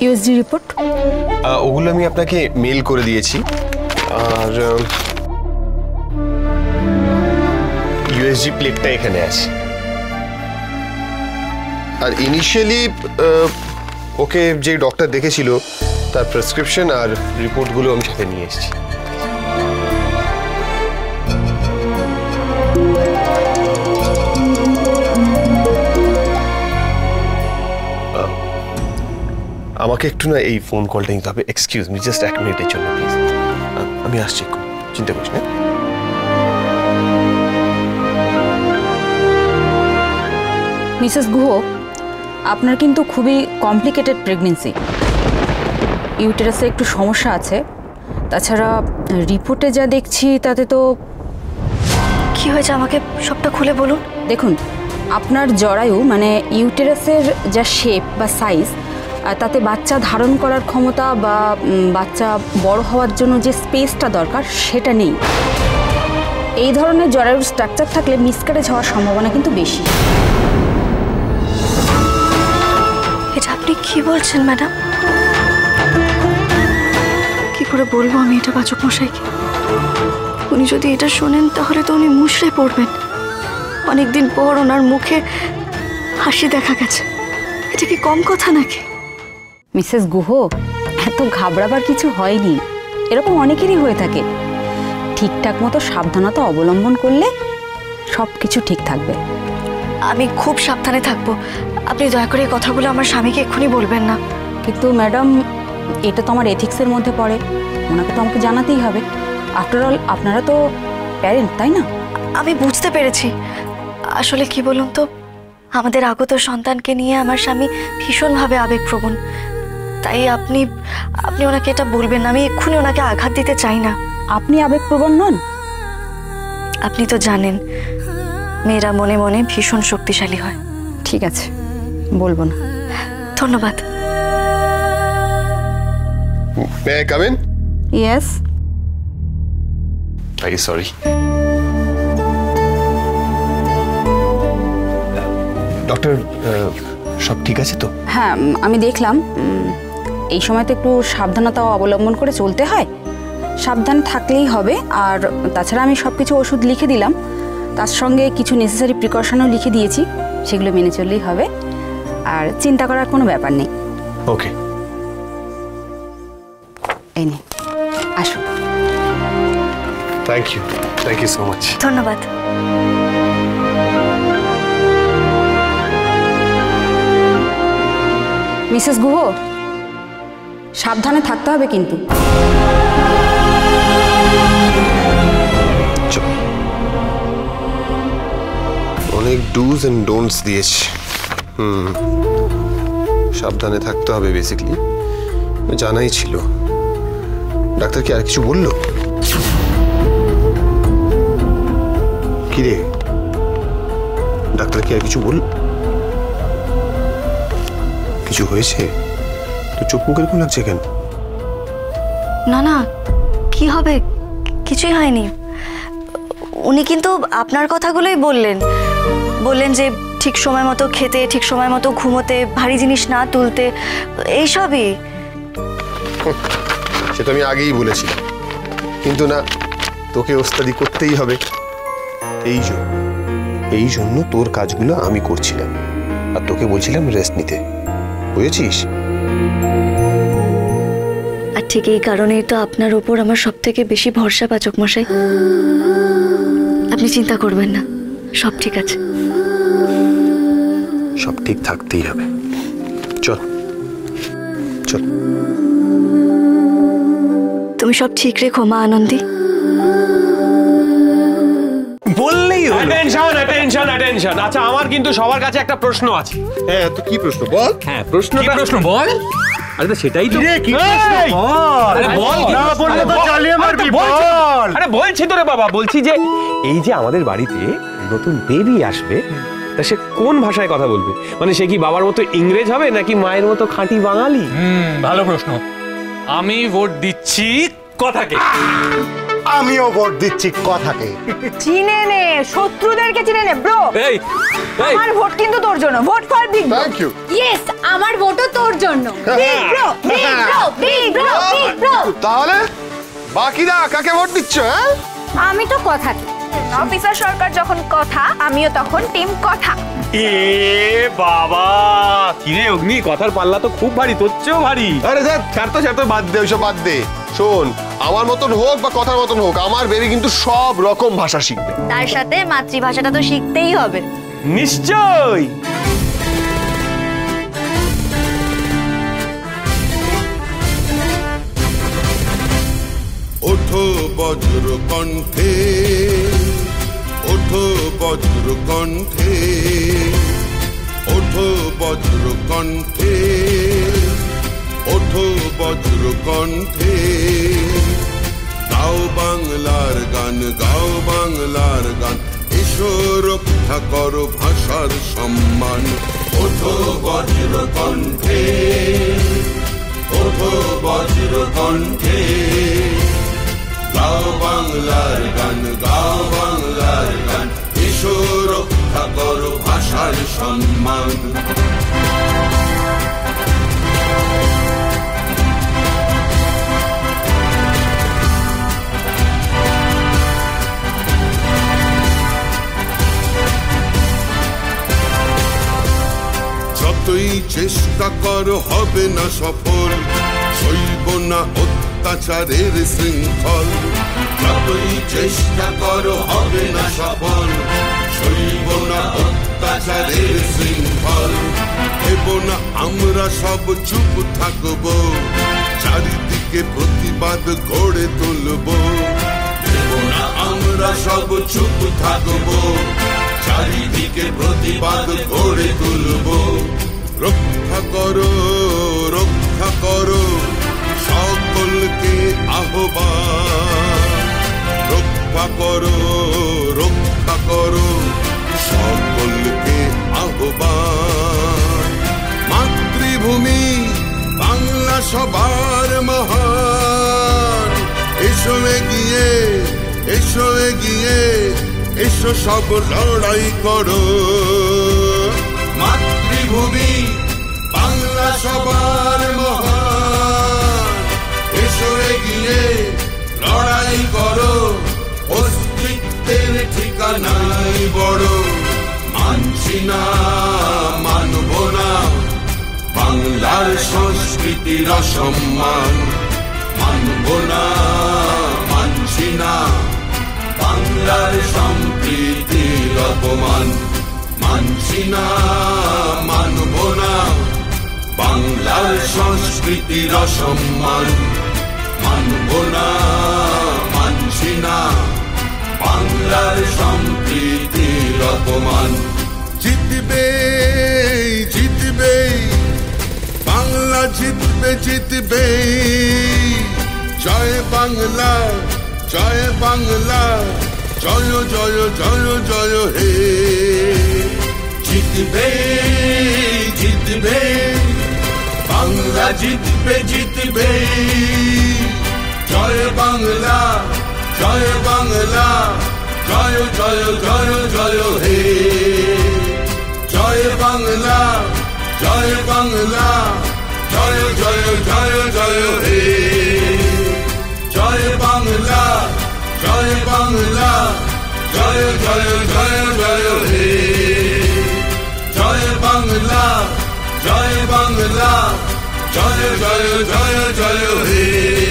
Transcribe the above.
USG report? ওগুলো আমি আপনাকে মেল করে দিয়েছি। আর ইউএসজি প্লেটটা এখানে আছে। আর ইনিশিয়ালি ওকে যে ডক্টর দেখেছিল তার প্রেসক্রিপশন আর রিপোর্টগুলো আমি সাথে নিয়ে এসেছি। আমাকে একটু না এই ফোন কলটা নিতে হবে। এক্সকিউজ মি, জাস্ট 1 মিনিটের জন্য প্লিজ। আমি আসছি, চিন্তা করিস না। মিসেস গুহ, আপনার কিন্তু খুবই কমপ্লিকেটেড প্রেগনেন্সি। ইউটেরাসে একটু সমস্যা আছে। তাছাড়া রিপোর্টে যা দেখছি তাতে তো। কি হয়েছে আমাকে সবটা খুলে বলুন। দেখুন, আপনার জরায়ু মানে ইউটেরাসের যা শেপ বা সাইজ, তাতে বাচ্চা ধারণ করার ক্ষমতা বা বাচ্চা বড় হওয়ার জন্য যে স্পেসটা দরকার সেটা নেই। এই ধরনের জরায়ুর স্ট্রাকচার থাকলে মিসক্যারেজ হওয়ার সম্ভাবনা কিন্তু বেশি। এটা আপনি কি বলছেন ম্যাডাম? কি করে বলবো আমি এটা পাচক মশাইকে? উনি যদি এটা শোনেন তাহলে তো উনি মুষড়ে পড়বেন। অনেকদিন পর ওনার মুখে হাসি দেখা গেছে, এটা কি কম কথা নাকি? মিসেস গুহ, এত ঘাবড়াবার কিছু হয়নি। এরকম অনেকেরই হয়ে থাকে। ঠিকঠাক মতো সাবধানতা অবলম্বন করলে সব কিছু ঠিক থাকবে। আমি খুব সাবধানে থাকবো। আপনি দয়া করে এই কথাগুলো আমার স্বামীকে এক্ষুনি বলবেন না। কিন্তু ম্যাডাম, এটা তো আমার এথিক্সের মধ্যে পড়ে। ওনাকে তো আমাকে জানাতেই হবে। আফটার অল আপনারা তো প্যারেন্ট, তাই না? আমি বুঝতে পেরেছি। আসলে কি বলুন তো, আমাদের আগত সন্তানকে নিয়ে আমার স্বামী ভীষণভাবে আবেগপ্রবণ। তাই আপনি ওনাকে এটা বলবেন না। আমি এক্ষুনি ওনাকে আঘাত দিতে চাই না। আপনি আবেগপ্রবণ নন? আপনি তো জানেন মেয়েরা মনে মনে ভীষণ শক্তিশালী হয়। ঠিক আছে, বলবো না। ধন্যবাদ। May I come in? Yes. Very sorry. Doctor, সব ঠিক আছে তো? হ্যাঁ, আমি দেখলাম। এই সময় তো একটু সাবধানতা অবলম্বন করে চলতে হয়। সাবধান থাকলেই হবে। আর তাছাড়া আমি সব কিছু ওষুধ লিখে দিলাম, তার সঙ্গে কিছু নেসেসারি প্রিকশনও লিখে দিয়েছি। সেগুলো মেনে চললেই হবে। আর চিন্তা করার কোনো ব্যাপার নেই। ওকে, এই নিন, আসুন। Thank you so much. ধন্যবাদ। মিসেস গুহ, সাবধানে থাকতে হবে কিন্তু। অনেক ডুজ এন্ড ডোন্টস দিয়েছি। সাবধানে থাকতে হবে বেসিক্যালি জানাই ছিল। ডাক্তার কি আর কিছু বললো? কি রে, ডাক্তার কি আর কিছু বলল? কিছু হয়েছে? তো চোখ মুখের কোন লাগছে কেন? না না, কি হবে, কিছুই হয়নি। উনি কিন্তু আপনার কথাগুলোই বললেন যে ঠিক সময় মতো খেতে, ঠিক সময় মতো ঘুমোতে, ভারী জিনিস না তুলতে, এইসবই। সেটা আমি আগেই বলেছিলাম, কিন্তু না, তোকে ওস্তাদি করতেই হবে। এই জন্য তোর কাজগুলো আমি করছিলাম আর তোকে বলছিলাম রেস্ট নিতে, বুঝেছিস? আর ঠিক এই কারণেই তো আপনার ওপর আমার সব থেকে বেশি ভরসা পাচক মশাই। আপনি চিন্তা করবেন না, সব ঠিক আছে। সব ঠিক থাকতেই হবে। চল চল। তুমি সব ঠিক রেখো মা আনন্দী। বললেই হলো। অ্যাটেনশন। আচ্ছা, আমার কিন্তু সবার কাছে একটা প্রশ্ন আছে। হ্যাঁ, তো কি প্রশ্ন বল? হ্যাঁ, প্রশ্ন বল। আরে তো সেটাই তো। কি প্রশ্ন বল? আরে বল, না বললে তো চালিয়ে মারবি, বল। আরে বলছি তো রে বাবা, বলছি যে এই যে আমাদের বাড়িতে নতুন বেবি আসবে, তা সে কোন ভাষায় কথা বলবে? মানে সে কি বাবার মতো ইংরেজ হবে নাকি মায়ের মতো খাঁটি বাঙালি? ভালো প্রশ্ন। আমি ভোট দিচ্ছি কথাকে। আমিও ভোট দিচ্ছি কথাকে। চিনে নে, শত্রুদেরকে চিনে নে ব্রো। এই এই আমার ভোট কিন্তু তোর জন্য, vote for big bro. Thank you. Yes, আমার ভোটও তোর জন্য। Big bro, big bro, big bro, big bro. তাহলে বাকিরা কাকে ভোট দিচ্ছ? হ্যাঁ, আমি তো কথা। অফিসার সরকার যখন কথা, আমিও তখন টিম কথা। এ বাবা, কিরে অগ্নি, কথার পাল্লা তো খুব ভারী, তোর চেয়েও ভারী। আরে স্যার ছাড় তো বাদ দে, ওইসব বাদ দে। শোন, আমার মতন হোক বা কথার মতন হোক, আমার বেবি কিন্তু সব রকম ভাষা শিখবে। তার সাথে মাতৃভাষাটা তো শিখতেই হবে। নিশ্চয়। ওঠো বজ্র কণ্ঠে, ওঠো বজ্র কণ্ঠে, ওঠো বজ্র কণ্ঠে, ওঠো বজ্র কণ্ঠে। গাও বাংলার গান, গাও বাংলার গান, এসো রক্ষা করো ভাষার সম্মান। ওঠো বজ্র কণ্ঠে, ওঠো বজ্র কণ্ঠে, গাও বাংলার গান, গাও বাংলার গান, এসো রক্ষা করো ভাষার সম্মান। যতই চেষ্টা করো হবে না সফল, সইব না অত্যাচারের শৃঙ্খল। যতই চেষ্টা করো হবে না সফল, সইব না অত্যাচারের শৃঙ্খল। দেব না আমরা সব চুপ থাকবো, চারিদিকে প্রতিবাদ গড়ে তুলবো। দেব না আমরা সব চুপ থাকবো, চারিদিকে প্রতিবাদ গড়ে তুলবো। রক্ষা করো, রক্ষা করো, সকলকে আহ্বান। রক্ষা করো, রক্ষা করো, সকলকে আহ্বান। মাতৃভূমি বাংলা সবার মহান, এসো এগিয়ে, এসো এগিয়ে, এসো সব লড়াই করো। মাতৃভূমি বাংলা সবার মহান, এসো এগিয়ে লড়াই করো। অস্তিত্বের ঠিকানাই বড়, মানছি না, মানব না বাংলার সংস্কৃতির অসম্মান। মানব না, মানছি না বাংলার সম্প্রীতির অপমান। মানছি না, মানব না বাংলার সংস্কৃতির অসম্মান। মানব না, মানছি না বাংলার সম্প্রীতির অপমান। জিতবে, জিতবে বাংলা, জিতবে, জিতবে। জয় বাংলা, জয় বাংলা, জয় জয় জয় জয় হে। জিতবে, জিতবে বাংলা, জিতবে, জিতবে। জয় বাংলা, জয় বাংলা, জয় জয় জয় জয় হে। জয় বাংলা, জয় বাংলা, জয় জয় জয় জয় হে। জয় বাংলা, জয় বাংলা, জয় জয় জয় জয় হে। জয় বাংলা, জয় বাংলা, জয় জয় জয় জয় হে।